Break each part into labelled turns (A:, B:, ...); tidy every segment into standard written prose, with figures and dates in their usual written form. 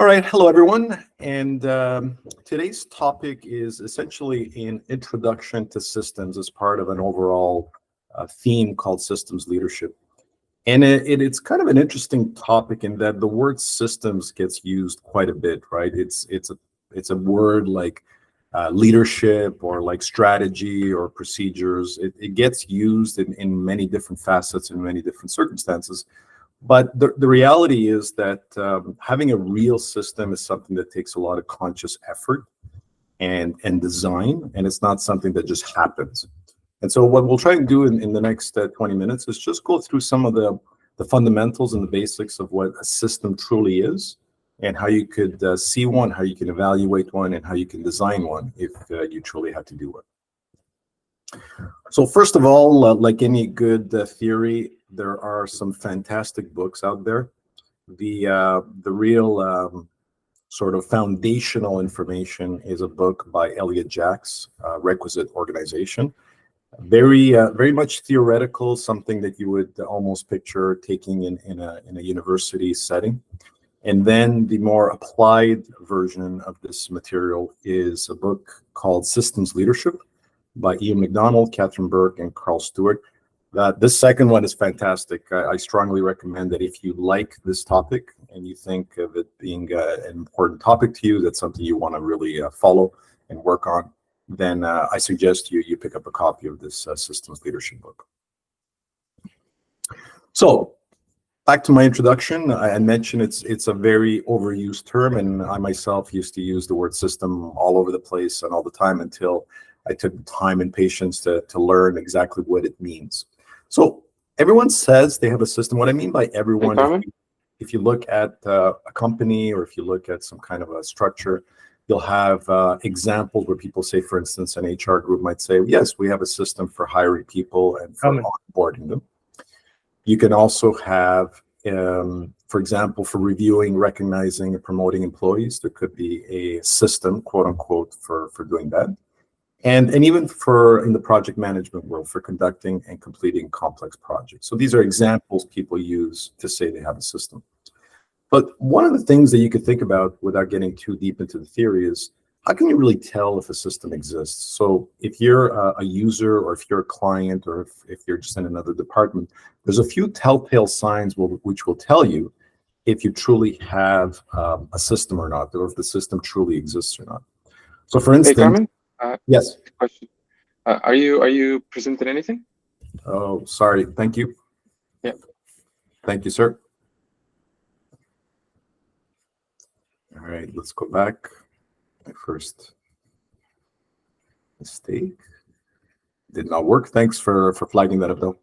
A: All right, hello everyone. And today's topic is essentially an introduction to systems as part of an overall theme called systems leadership. And it's kind of an interesting topic in that the word systems gets used quite a bit, right? It's a word like leadership or like strategy or procedures. It gets used in many different facets in many different circumstances. But the reality is that having a real system is something that takes a lot of conscious effort and design, and it's not something that just happens. And so what we'll try and do in the next 20 minutes is just go through some of the fundamentals and the basics of what a system truly is, and how you could see one, how you can evaluate one, and how you can design one if you truly had to do one. So first of all, like any good theory, there are some fantastic books out there. The real sort of foundational information is a book by Elliot Jaques, Requisite Organization. Very much theoretical, something that you would almost picture taking in a university setting. And then the more applied version of this material is a book called Systems Leadership by Ian McDonald, Catherine Burke, and Carl Stewart. This second one is fantastic. I strongly recommend that if you like this topic and you think of it being an important topic to you, that's something you want to really follow and work on, then I suggest you pick up a copy of this systems leadership book. So back to my introduction, I mentioned it's a very overused term, and I myself used to use the word system all over the place and all the time until I took the time and patience to learn exactly what it means. So everyone says they have a system. What I mean by everyone, if you look at a company or if you look at some kind of a structure, you'll have examples where people say, for instance, an HR group might say, yes, we have a system for hiring people and for onboarding them. You can also have, for example, for reviewing, recognizing, and promoting employees, there could be a system, quote unquote, for doing that. And even for in the project management world, for conducting and completing complex projects. So these are examples people use to say they have a system. But one of the things that you could think about without getting too deep into the theory is, how can you really tell if a system exists? So if you're a user or if you're a client or if you're just in another department, there's a few telltale signs which will tell you if you truly have a system or not, or if the system truly exists or not. So for instance,
B: Carmen?
A: Yes.
B: Question. Are you presenting anything?
A: Oh, sorry. Thank you.
B: Yeah.
A: Thank you, sir. All right, let's go back. My first mistake did not work. Thanks for flagging that up, though.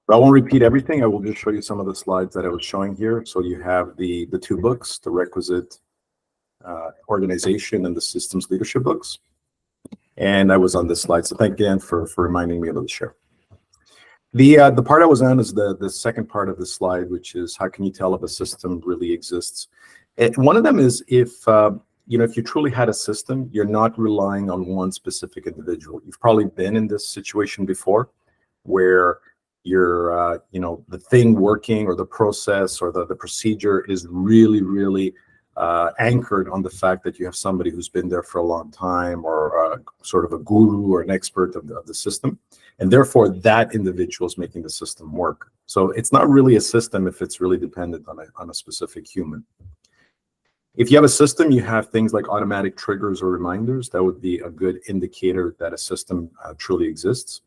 A: But I won't repeat everything. I will just show you some of the slides that I was showing here. So you have the two books, the Requisite Organization and the Systems Leadership books. And I was on this slide. So thank you again for reminding me of the share. The part I was on is the second part of the slide, which is how can you tell if a system really exists? One of them is if you truly had a system, you're not relying on one specific individual. You've probably been in this situation before where you're, the thing working or the process or the procedure is really anchored on the fact that you have somebody who's been there for a long time or sort of a guru or an expert of the system. And therefore, that individual is making the system work. So it's not really a system if it's really dependent on a specific human. If you have a system, you have things like automatic triggers or reminders. That would be a good indicator that a system truly exists.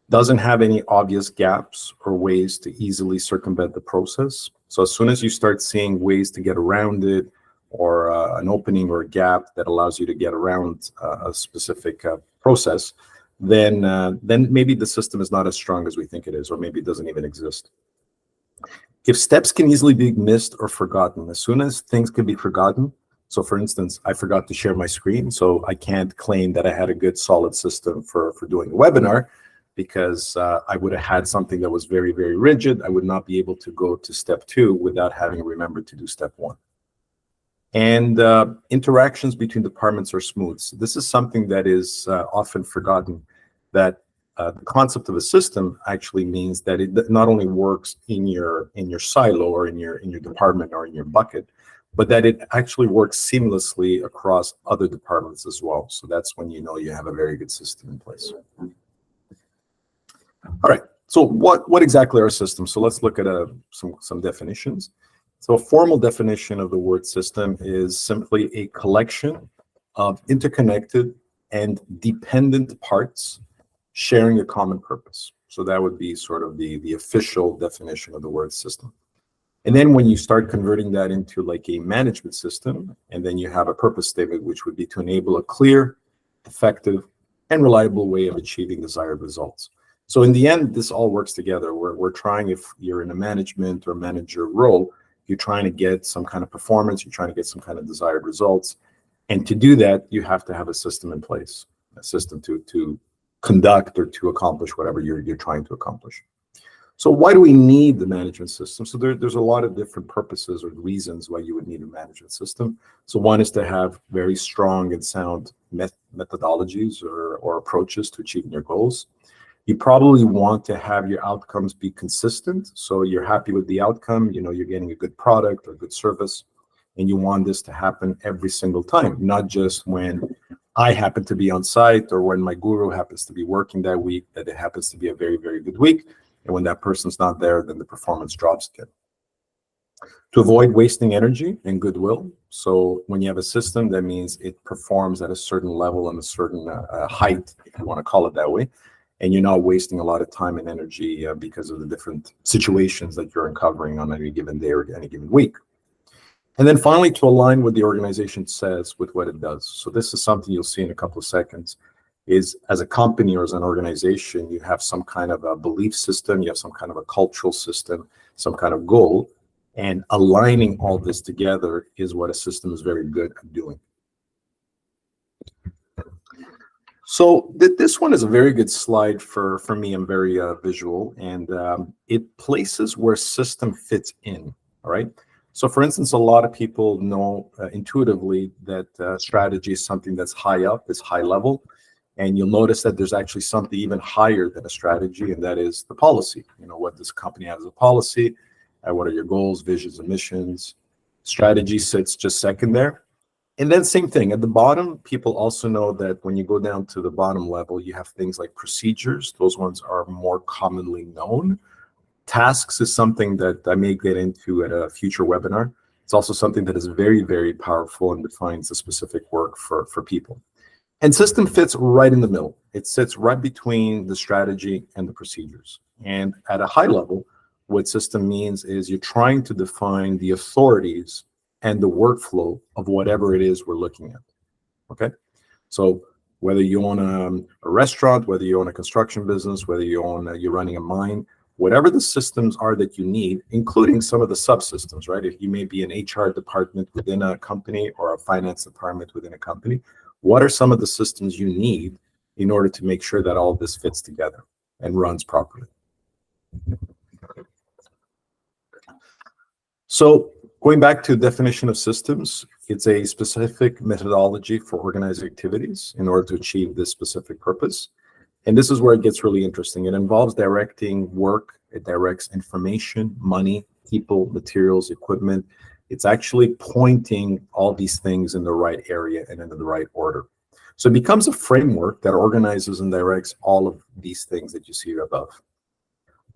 A: Doesn't have any obvious gaps or ways to easily circumvent the process. So as soon as you start seeing ways to get around it or an opening or a gap that allows you to get around a specific process, then maybe the system is not as strong as we think it is, or maybe it doesn't even exist. If steps can easily be missed or forgotten, as soon as things can be forgotten, so for instance, I forgot to share my screen, so I can't claim that I had a good solid system for doing a webinar, because I would have had something that was very rigid. I would not be able to go to step 2 without having remembered to do step 1. And interactions between departments are smooth. So this is something that is often forgotten, that the concept of a system actually means that it not only works in your silo or in your department or in your bucket, but that it actually works seamlessly across other departments as well. So that's when you know you have a very good system in place. All right. So what exactly are systems? So let's look at some definitions. So a formal definition of the word system is simply a collection of interconnected and dependent parts sharing a common purpose. So that would be sort of the official definition of the word system. And then when you start converting that into like a management system, and then you have a purpose statement, which would be to enable a clear, effective, and reliable way of achieving desired results. So in the end, this all works together. We're trying, if you're in a management or manager role, you're trying to get some kind of performance, you're trying to get some kind of desired results. And to do that, you have to have a system in place, a system to conduct or to accomplish whatever you're trying to accomplish. So why do we need the management system? So there's a lot of different purposes or reasons why you would need a management system. So one is to have very strong and sound methodologies or approaches to achieving your goals. You probably want to have your outcomes be consistent. So you're happy with the outcome, you know, you're getting a good product or good service, and you want this to happen every single time, not just when I happen to be on site or when my guru happens to be working that week, that it happens to be a very, very good week. And when that person's not there, then the performance drops again. To avoid wasting energy and goodwill. So when you have a system, that means it performs at a certain level and a certain height, if you want to call it that way. And you're not wasting a lot of time and energy because of the different situations that you're uncovering on any given day or any given week. And then finally, to align what the organization says with what it does. So this is something you'll see in a couple of seconds, is as a company or as an organization, you have some kind of a belief system, you have some kind of a cultural system, some kind of goal, and aligning all this together is what a system is very good at doing. So this one is a very good slide for me. I'm very visual, and it places where system fits in, all right? So for instance, a lot of people know intuitively that strategy is something that's high up, it's high level, and you'll notice that there's actually something even higher than a strategy, and that is the policy. You know, what this company has as a policy, what are your goals, visions, and missions. Strategy sits just second there. And then same thing at the bottom, people also know that when you go down to the bottom level, you have things like procedures. Those ones are more commonly known. Tasks is something that I may get into at a future webinar. It's also something that is very, very powerful and defines the specific work for people. And system fits right in the middle. It sits right between the strategy and the procedures. And at a high level, what system means is you're trying to define the authorities and the workflow of whatever it is we're looking at, okay? So whether you own a restaurant, whether you own a construction business, whether you're running a mine, whatever the systems are that you need, including some of the subsystems, right? If you may be an HR department within a company or a finance department within a company, what are some of the systems you need in order to make sure that all of this fits together and runs properly? So going back to definition of systems, it's a specific methodology for organized activities in order to achieve this specific purpose. And this is where it gets really interesting. It involves directing work, it directs information, money, people, materials, equipment. It's actually pointing all these things in the right area and in the right order. So it becomes a framework that organizes and directs all of these things that you see above.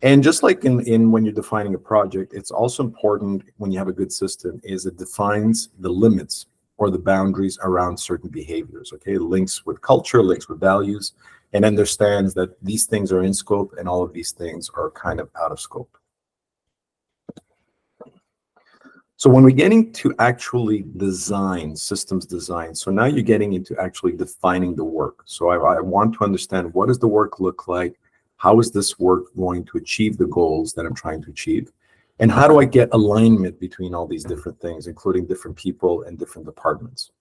A: And just like in when you're defining a project, it's also important when you have a good system is it defines the limits or the boundaries around certain behaviors, okay? It links with culture, links with values, and understands that these things are in scope and all of these things are kind of out of scope. So when we're getting to actually design, systems design, so now you're getting into actually defining the work. So I want to understand, what does the work look like? How is this work going to achieve the goals that I'm trying to achieve? And how do I get alignment between all these different things, including different people and different departments?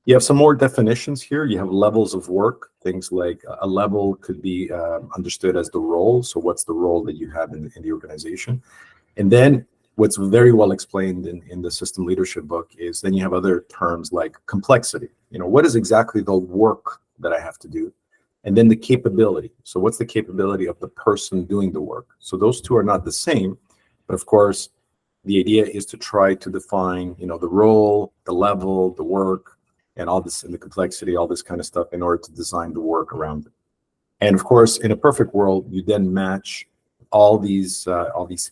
A: You have some more definitions here. You have levels of work. Things like a level could be understood as the role. So what's the role that you have in the organization? And then what's very well explained in the system leadership book is then you have other terms like complexity. You know, what is exactly the work that I have to do? and then the capability. So what's the capability of the person doing the work? So those two are not the same, but of course, the idea is to try to define, the role, the level, the work, and all this, and the complexity, all this kind of stuff in order to design the work around it. And of course, in a perfect world, you then match all these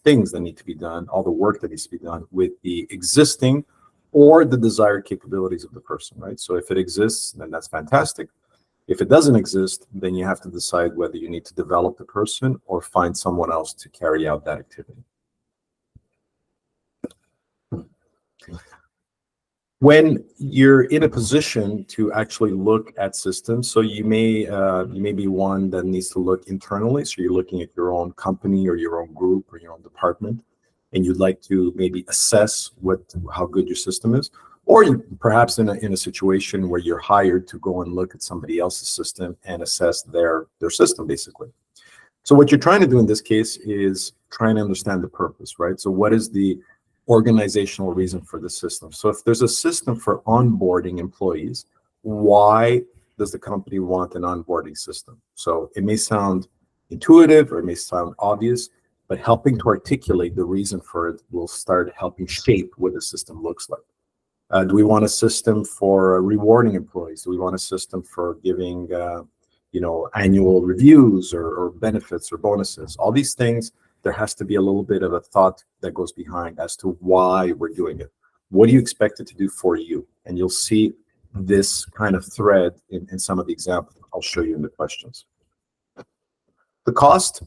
A: things that need to be done, all the work that needs to be done with the existing or the desired capabilities of the person, right? So if it exists, then that's fantastic. If it doesn't exist, then you have to decide whether you need to develop the person or find someone else to carry out that activity. When you're in a position to actually look at systems, so you may be one that needs to look internally. So you're looking at your own company or your own group or your own department, and you'd like to maybe assess how good your system is, or you perhaps in a situation where you're hired to go and look at somebody else's system and assess their system, basically. So what you're trying to do in this case is trying to understand the purpose, right? So what is the organizational reason for the system? So if there's a system for onboarding employees, why does the company want an onboarding system? So it may sound intuitive or it may sound obvious, but helping to articulate the reason for it will start helping shape what the system looks like. Do we want a system for rewarding employees? Do we want a system for giving annual reviews or benefits or bonuses? All these things, there has to be a little bit of a thought that goes behind as to why we're doing it. What do you expect it to do for you? And you'll see this kind of thread in some of the examples I'll show you in the questions. The cost,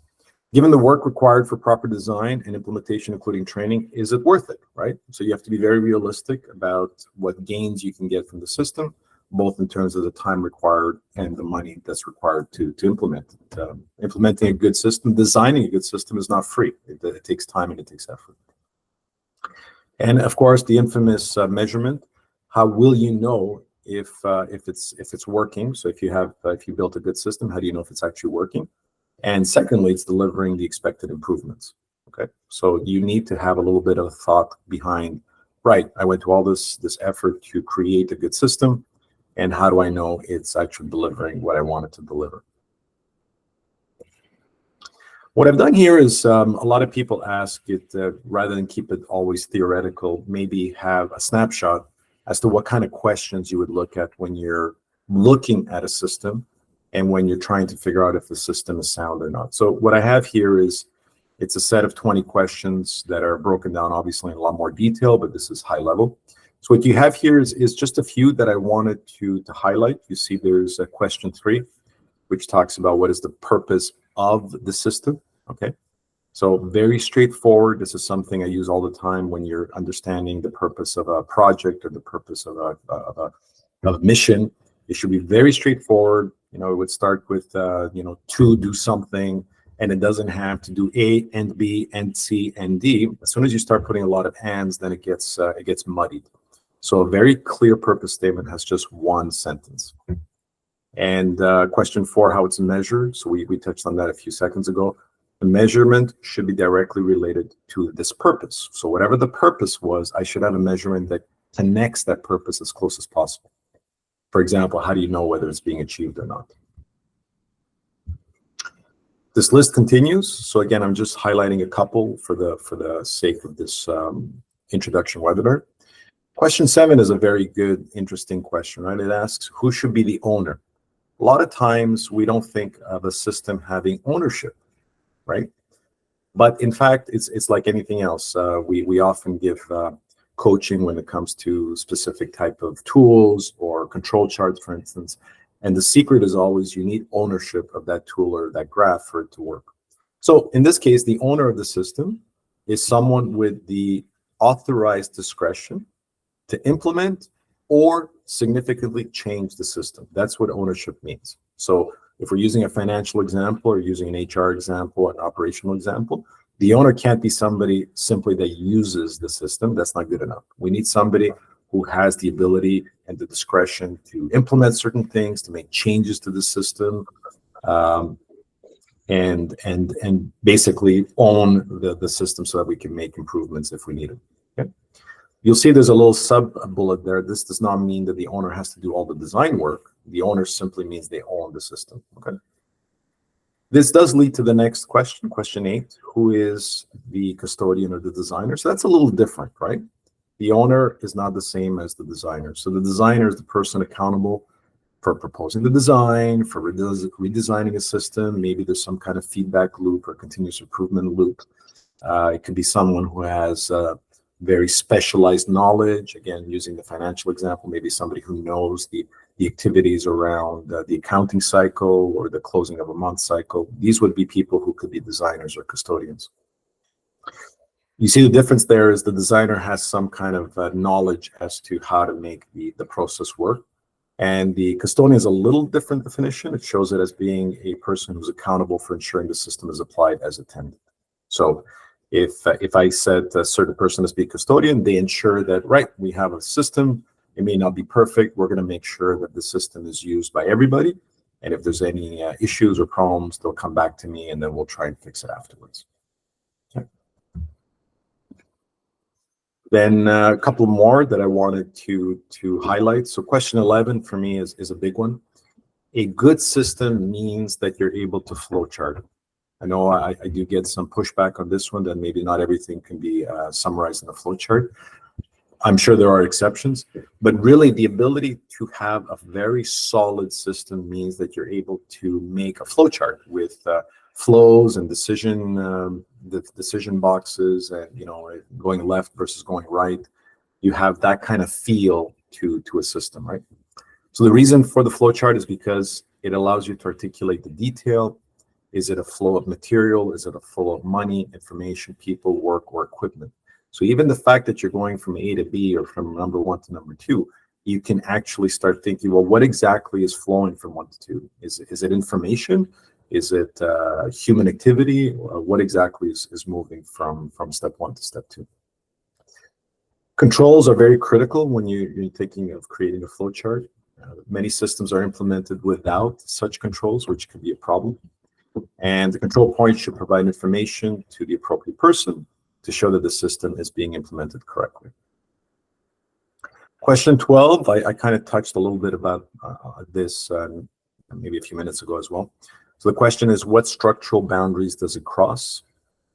A: given the work required for proper design and implementation, including training, is it worth it, right? So you have to be very realistic about what gains you can get from the system, both in terms of the time required and the money that's required to implement it. Implementing a good system, designing a good system is not free. It takes time and it takes effort. And of course, the infamous measurement. How will you know if it's working? So if you built a good system, how do you know if it's actually working? And secondly, it's delivering the expected improvements. Okay, so you need to have a little bit of thought behind. Right, I went to all this effort to create a good system. And how do I know it's actually delivering what I want it to deliver? What I've done here is a lot of people ask it, rather than keep it always theoretical, maybe have a snapshot as to what kind of questions you would look at when you're looking at a system and when you're trying to figure out if the system is sound or not. So what I have here is, it's a set of 20 questions that are broken down obviously in a lot more detail, but this is high level. So what you have here is just a few that I wanted to highlight. You see there's a question 3, which talks about what is the purpose of the system, okay? So very straightforward. This is something I use all the time when you're understanding the purpose of a project or the purpose of a mission. It should be very straightforward. It would start with, to do something, and it doesn't have to do A and B and C and D. As soon as you start putting a lot of ands, then it gets muddied. So a very clear purpose statement has just one sentence. And question 4, how it's measured. So we touched on that a few seconds ago. The measurement should be directly related to this purpose. So whatever the purpose was, I should have a measurement that connects that purpose as close as possible. For example, how do you know whether it's being achieved or not? This list continues. So again, I'm just highlighting a couple for the sake of this introduction webinar. Question 7 is a very good, interesting question, right? It asks, who should be the owner? A lot of times we don't think of a system having ownership, right? But in fact, it's like anything else. We often give coaching when it comes to specific type of tools or control charts, for instance. And the secret is always you need ownership of that tool or that graph for it to work. So in this case, the owner of the system is someone with the authorized discretion to implement or significantly change the system. That's what ownership means. So if we're using a financial example or using an HR example, an operational example, the owner can't be somebody simply that uses the system. That's not good enough. We need somebody who has the ability and the discretion to implement certain things, to make changes to the system, and basically own the system so that we can make improvements if we need it. Okay? You'll see there's a little sub bullet there. This does not mean that the owner has to do all the design work. The owner simply means they own the system. Okay. This does lead to the next question, question 8. Who is the custodian or the designer? So that's a little different, right? The owner is not the same as the designer. So the designer is the person accountable for proposing the design, for redesigning a system. Maybe there's some kind of feedback loop or continuous improvement loop. It could be someone who has very specialized knowledge. Again, using the financial example, maybe somebody who knows the activities around the accounting cycle or the closing of a month cycle. These would be people who could be designers or custodians. You see the difference there is the designer has some kind of knowledge as to how to make the process work. And the custodian is a little different definition. It shows it as being a person who's accountable for ensuring the system is applied as intended. So if I said a certain person is be custodian, they ensure that, right, we have a system. It may not be perfect. We're going to make sure that the system is used by everybody. And if there's any issues or problems, they'll come back to me and then we'll try and fix it afterwards. Okay. Then a couple more that I wanted to highlight. So question 11 for me is a big one. A good system means that you're able to flow chart. I know I do get some pushback on this one, that maybe not everything can be summarized in a flow chart. I'm sure there are exceptions, but really the ability to have a very solid system means that you're able to make a flow chart with flows and the decision boxes, and going left versus going right. You have that kind of feel to a system, right? So the reason for the flow chart is because it allows you to articulate the detail. Is it a flow of material? Is it a flow of money, information, people, work, or equipment? So even the fact that you're going from A to B or from number 1 to number 2, you can actually start thinking, well, what exactly is flowing from 1 to 2? Is it information? Is it human activity? Or what exactly is moving from step 1 to step 2? Controls are very critical when you're thinking of creating a flow chart. Many systems are implemented without such controls, which can be a problem. And the control point should provide information to the appropriate person to show that the system is being implemented correctly. Question 12, I kind of touched a little bit about this maybe a few minutes ago as well. So the question is, what structural boundaries does it cross?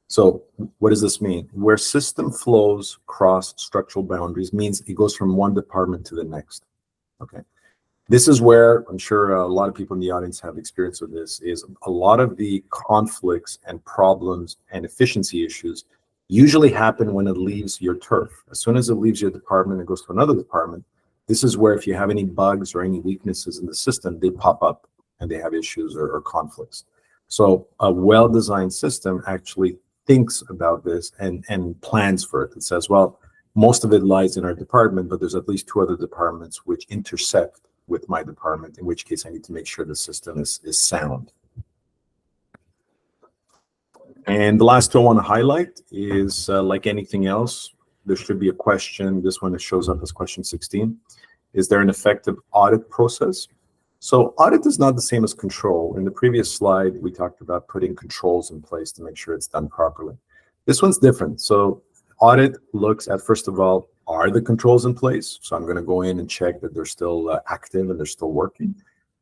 A: So what does this mean? Where system flows cross structural boundaries means it goes from one department to the next. Okay. This is where I'm sure a lot of people in the audience have experience with this, is a lot of the conflicts and problems and efficiency issues usually happen when it leaves your turf. As soon as it leaves your department and goes to another department, this is where if you have any bugs or any weaknesses in the system, they pop up and they have issues or conflicts. So a well-designed system actually thinks about this and plans for it. It says, well, most of it lies in our department, but there's at least 2 other departments which intersect with my department, in which case I need to make sure the system is sound. And the last two I want to highlight is, like anything else, there should be a question. This one shows up as question 16. Is there an effective audit process? So audit is not the same as control. In the previous slide, we talked about putting controls in place to make sure it's done properly. This one's different. So audit looks at, first of all, are the controls in place? So I'm going to go in and check that they're still active and they're still working.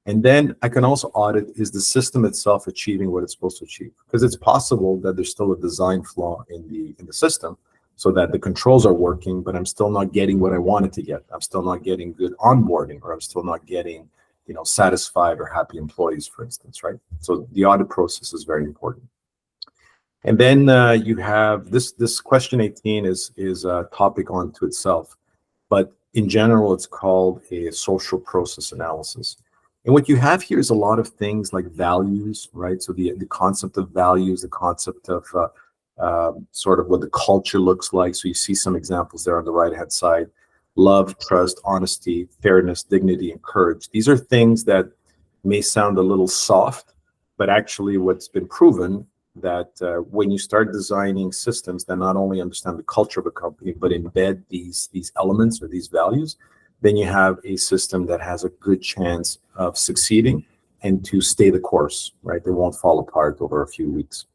A: And then I can also audit, is the system itself achieving what it's supposed to achieve? Because it's possible that there's still a design flaw in the system, so that the controls are working, but I'm still not getting what I wanted to get. I'm still not getting good onboarding, or I'm still not getting, satisfied or happy employees, for instance, right? So the audit process is very important. And then you have this question 18 is a topic onto itself, but in general, it's called a social process analysis. And what you have here is a lot of things like values, right? So the concept of values, the concept of sort of what the culture looks like. So you see some examples there on the right-hand side: love, trust, honesty, fairness, dignity, and courage. These are things that may sound a little soft, but actually what's been proven that when you start designing systems that not only understand the culture of a company, but embed these elements or these values, then you have a system that has a good chance of succeeding and to stay the course, right? They won't fall apart over a few weeks.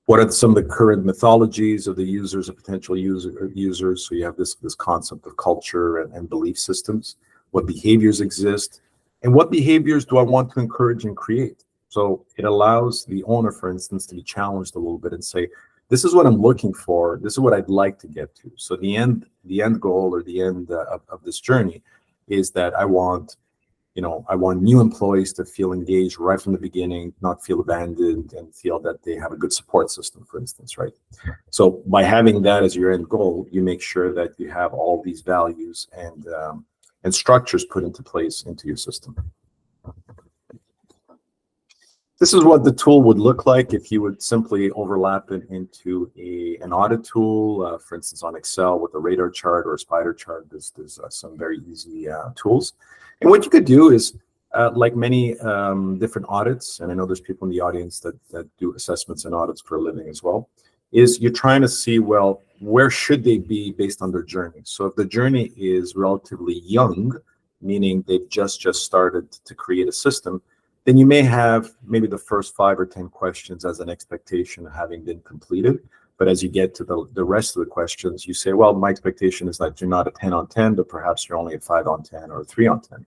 A: What are some of the current mythologies of the users or potential users? So you have this concept of culture and belief systems. What behaviors exist? And what behaviors do I want to encourage and create? So it allows the owner, for instance, to be challenged a little bit and say, this is what I'm looking for. This is what I'd like to get to. So the end goal, or the end of this journey, is that I want new employees to feel engaged right from the beginning, not feel abandoned, and feel that they have a good support system, for instance, right? So by having that as your end goal, you make sure that you have all these values and structures put into place into your system. This is what the tool would look like if you would simply overlap it into an audit tool, for instance, on Excel with a radar chart or a spider chart. There's some very easy tools. And what you could do is, like many different audits, and I know there's people in the audience that do assessments and audits for a living as well, is you're trying to see, well, where should they be based on their journey? So if the journey is relatively young, meaning they've just started to create a system, then you may have maybe the first 5 or 10 questions as an expectation of having been completed. But as you get to the rest of the questions, you say, well, my expectation is that you're not a 10 on 10, but perhaps you're only a 5 on 10 or a 3 on 10.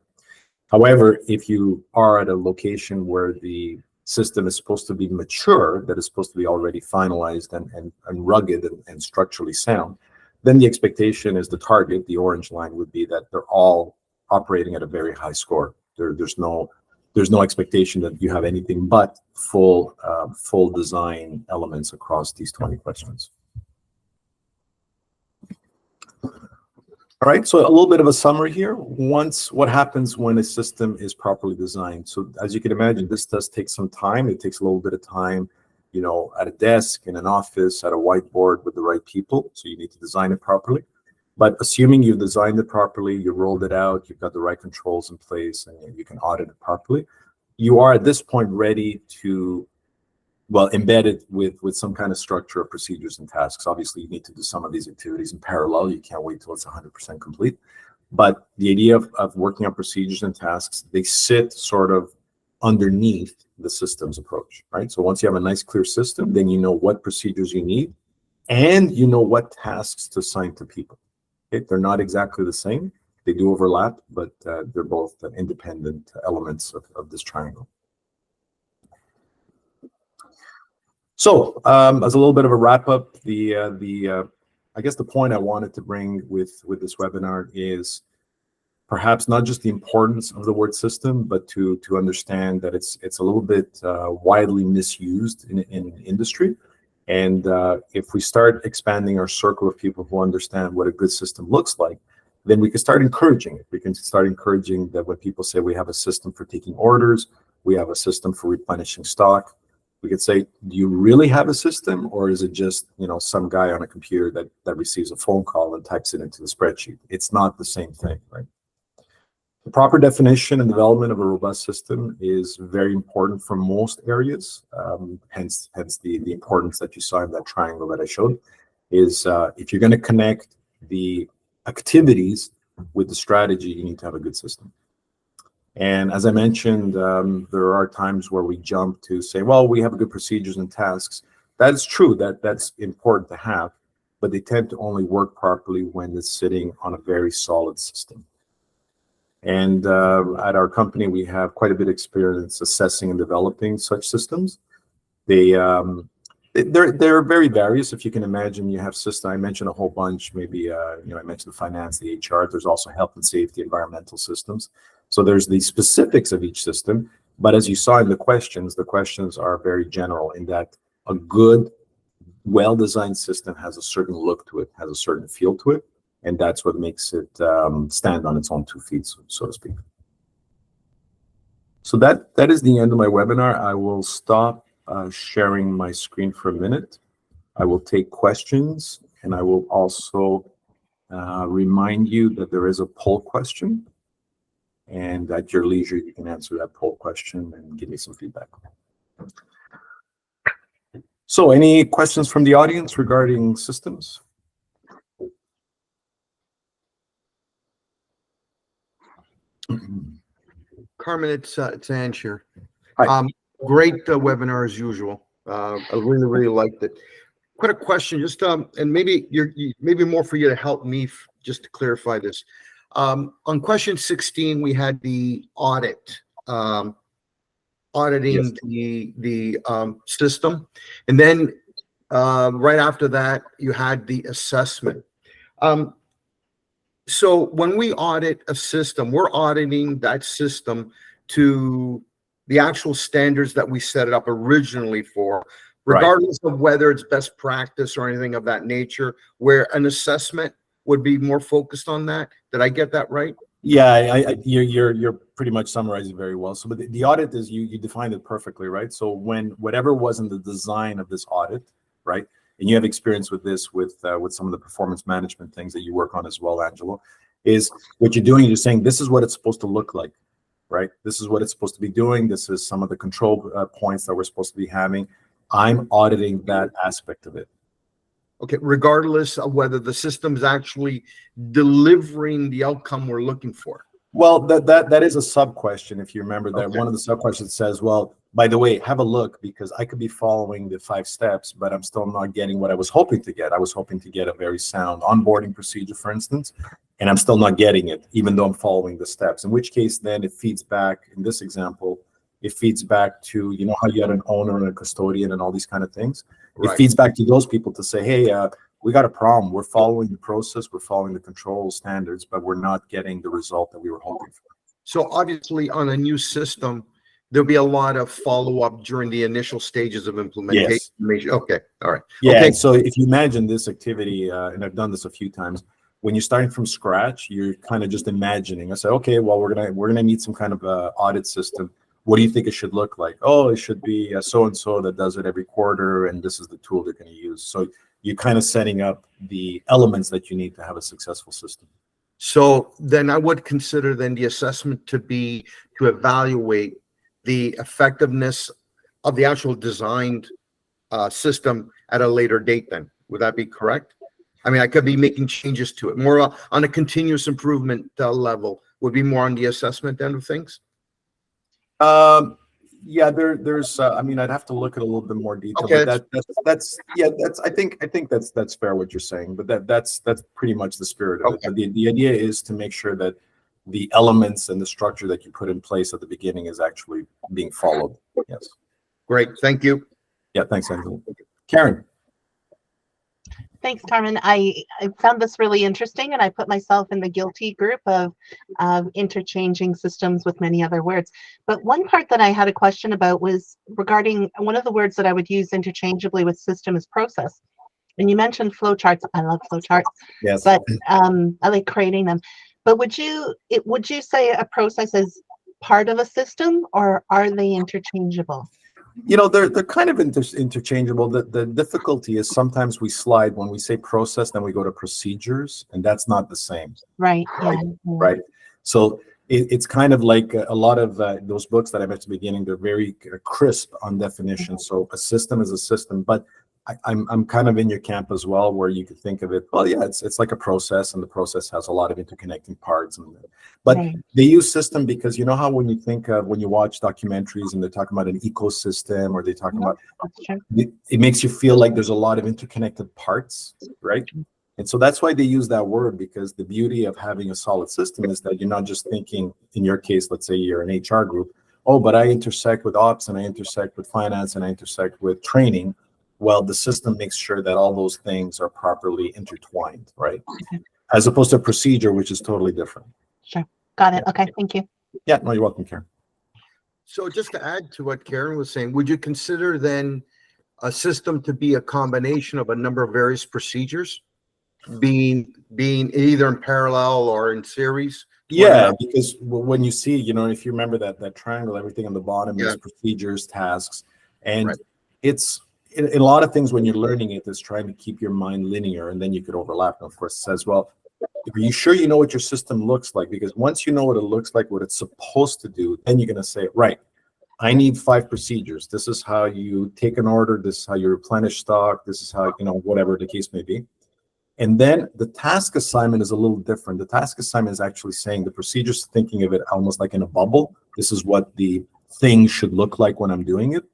A: However, if you are at a location where the system is supposed to be mature, that is supposed to be already finalized and rugged and structurally sound, then the expectation is the target, the orange line, would be that they're all operating at a very high score. There's no expectation that you have anything but full design elements across these 20 questions. All right, so a little bit of a summary here. What happens when a system is properly designed? So as you can imagine, this does take some time. It takes a little bit of time, at a desk, in an office, at a whiteboard with the right people. So you need to design it properly. But assuming you've designed it properly, you rolled it out, you've got the right controls in place, and you can audit it properly, you are at this point ready to, embed it with some kind of structure of procedures and tasks. Obviously, you need to do some of these activities in parallel. You can't wait till it's 100% complete. But the idea of working on procedures and tasks, they sit sort of underneath the systems approach, right? So once you have a nice, clear system, then you know what procedures you need, and you know what tasks to assign to people. Okay? They're not exactly the same. They do overlap, but they're both independent elements of this triangle. So as a little bit of a wrap up, I guess the point I wanted to bring with this webinar is perhaps not just the importance of the word system, but to understand that it's a little bit widely misused in industry. And if we start expanding our circle of people who understand what a good system looks like, then we can start encouraging it. We can start encouraging that when people say we have a system for taking orders, we have a system for replenishing stock, we could say, do you really have a system, or is it just some guy on a computer that receives a phone call and types it into the spreadsheet? It's not the same thing, right? The proper definition and development of a robust system is very important for most areas. Hence the importance that you saw in that triangle that I showed. Is if you're going to connect the activities with the strategy, you need to have a good system. And as I mentioned, there are times where we jump to say, well, we have good procedures and tasks. That is true, that's important to have, but they tend to only work properly when it's sitting on a very solid system. And at our company, we have quite a bit of experience assessing and developing such systems. They're very various. If you can imagine, you have systems. I mentioned a whole bunch. Maybe I mentioned the finance, the HR. There's also health and safety, environmental systems. So there's the specifics of each system. But as you saw in the questions are very general in that a good, well-designed system has a certain look to it, has a certain feel to it, and that's what makes it stand on its own 2 feet, so to speak. So that is the end of my webinar. I will stop sharing my screen for a minute. I will take questions, and I will also remind you that there is a poll question. And at your leisure, you can answer that poll question and give me some feedback. So any questions from the audience regarding systems?
C: Carmen, it's Ange here.
A: Hi.
C: Great webinar as usual. I really liked it. Quite a question, just and maybe maybe more for you to help me just to clarify this. On question 16, we had the audit, auditing the system. And then right after that, you had the assessment. So when we audit a system, we're auditing that system to the actual standards that we set it up originally for, regardless of whether it's best practice or anything of that nature, where an assessment would be more focused on that. Did I get that right?
A: Yeah, you're pretty much summarizing very well. So, but the audit is you defined it perfectly, right? So when whatever was in the design of this audit, right, and you have experience with this with some of the performance management things that you work on as well, Angelo, is what you're doing. You're saying this is what it's supposed to look like, right? This is what it's supposed to be doing. This is some of the control points that we're supposed to be having. I'm auditing that aspect of it.
C: Okay, regardless of whether the system is actually delivering the outcome we're looking for.
A: Well, that is a sub question. If you remember that,
C: Okay.
A: one of the sub questions says, well, by the way, have a look, because I could be following the 5 steps, but I'm still not getting what I was hoping to get. I was hoping to get a very sound onboarding procedure, for instance, and I'm still not getting it, even though I'm following the steps. In which case, then it feeds back, in this example, it feeds back to, you know, how you had an owner and a custodian and all these kind of things. It
C: Right.
A: feeds back to those people to say, hey, we got a problem. We're following the process, we're following the control standards, but we're not getting the result that we were hoping for.
C: So obviously on a new system, there'll be a lot of follow-up during the initial stages of implementation.
A: Yes.
C: Okay, all right.
A: Yeah,
C: Okay.
A: so if you imagine this activity, and I've done this a few times, when you're starting from scratch, you're kind of just imagining. I say, okay, well, we're gonna need some kind of audit system. What do you think it should look like? Oh, it should be so and so that does it every quarter, and this is the tool they're going to use. So you're kind of setting up the elements that you need to have a successful system.
C: So then I would consider then the assessment to be to evaluate the effectiveness of the actual designed system at a later date then. Would that be correct? I mean, I could be making changes to it. More on a continuous improvement level would be more on the assessment end of things.
A: Yeah, there's I mean, I'd have to look at a little bit more detail,
C: Okay.
A: but that's yeah, I think that's fair what you're saying, but that's pretty much the spirit of it.
C: Okay.
A: But the idea is to make sure that the elements and the structure that you put in place at the beginning is actually being followed. Yes.
C: Great. Thank you.
A: Yeah, thanks, Angela. Karen.
D: Thanks, Carmen. I found this really interesting, and I put myself in the guilty group of interchanging systems with many other words. But one part that I had a question about was regarding one of the words that I would use interchangeably with system is process. And you mentioned flowcharts. I love flowcharts,
A: Yes.
D: but I like creating them. But would you say a process is part of a system, or are they interchangeable?
A: You know, they're kind of interchangeable. The difficulty is sometimes we slide when we say process, then we go to procedures, and that's not the same.
D: Right. Yeah.
A: Right. So it's kind of like a lot of those books that I mentioned at the beginning, they're very crisp on definition. So a system is a system, but I'm kind of in your camp as well, where you could think of it, well, yeah, it's like a process, and the process has a lot of interconnecting parts. But
D: Right.
A: they use system because you know how when you think of when you watch documentaries and they're talking about an ecosystem, or they're talking about
D: That's true.
A: it makes you feel like there's a lot of interconnected parts, right? And so that's why they use that word, because the beauty of having a solid system is that you're not just thinking, in your case, let's say you're an HR group, oh, but I intersect with ops, and I intersect with finance, and I intersect with training. Well, the system makes sure that all those things are properly intertwined, right? As opposed to a procedure, which is totally different.
D: Sure. Got it. Okay. Thank you.
A: Yeah, no, you're welcome, Karen.
C: So just to add to what Karen was saying, would you consider then a system to be a combination of a number of various procedures being either in parallel or in series?
A: Yeah, because when you see, you know, if you remember that triangle, everything on the bottom is
C: Yeah.
A: procedures, tasks, and
C: Right.
A: it's in a lot of things when you're learning it, is trying to keep your mind linear, and then you could overlap. And of course, it says, well, are you sure you know what your system looks like? Because once you know what it looks like, what it's supposed to do, then you're going to say, right, I need 5 procedures. This is how you take an order. This is how you replenish stock. This is how, you know, whatever the case may be. And then the task assignment is a little different. The task assignment is actually saying the procedures, thinking of it almost like in a bubble. This is what the thing should look like when I'm doing it.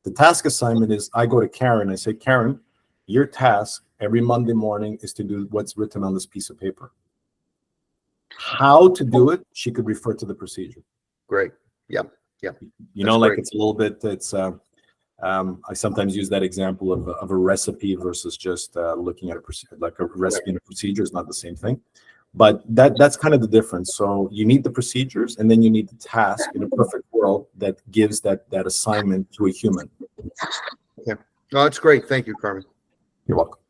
A: The task assignment is I go to Karen. I say, Karen, your task every Monday morning is to do what's written on this piece of paper. how to do it, she could refer to the procedure.
C: Great. Yep.
A: You know,
C: That's
A: like
C: great.
A: it's a little bit, I sometimes use that example of a recipe versus just looking at like a recipe and a procedure is not the same thing. But that's kind of the difference. So you need the procedures, and then you need the task in a perfect world that gives that assignment to a human.
C: No, that's great. Thank you, Carmen.
A: You're welcome.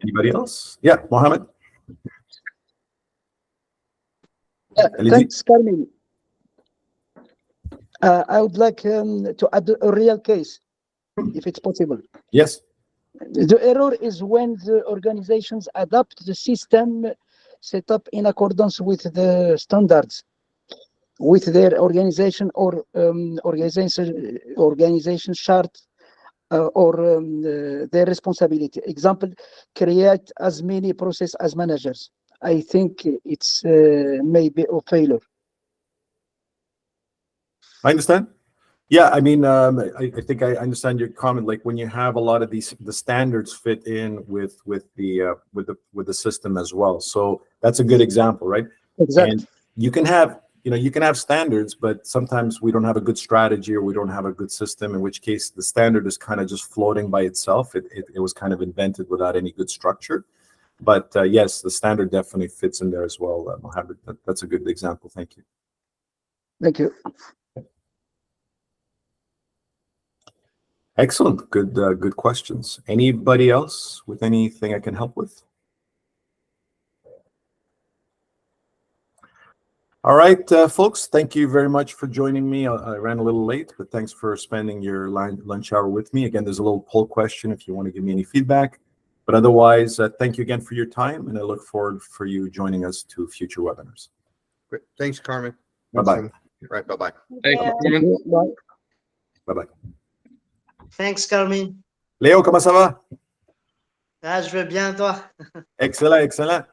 A: Anybody else? Yeah, Mohammed.
E: Thanks, Carmen. I would like to add a real case, if it's possible.
A: Yes.
E: The error is when the organizations adapt the system set up in accordance with the standards, with their organization or organization chart or their responsibility. Example, create as many process as managers. I think it's maybe a failure.
A: I understand. Yeah, I mean, I think I understand your comment. Like when you have a lot of the standards fit in with the system as well. So that's a good example, right?
E: Exactly.
A: And you can have standards, but sometimes we don't have a good strategy or we don't have a good system. In which case, the standard is kind of just floating by itself. It was kind of invented without any good structure. But yes, the standard definitely fits in there as well, Mohammed. That's a good example. Thank you.
E: Thank you.
A: Excellent. Good questions. Anybody else with anything I can help with? All right, folks, thank you very much for joining me. I ran a little late, but thanks for spending your lunch hour with me. Again, there's a little poll question if you want to give me any feedback. But otherwise, thank you again for your time, and I look forward for you joining us to future webinars.
C: Great. Thanks, Carmen.
A: Bye-bye.
C: Right. Bye-bye.
B: Thank you, Carmen.
E: Bye.
A: Bye-bye.
F: Thanks, Carmen.
A: Léo, comment ça va?
F: Ah, je vais bien, toi?
A: Excellent, excellent.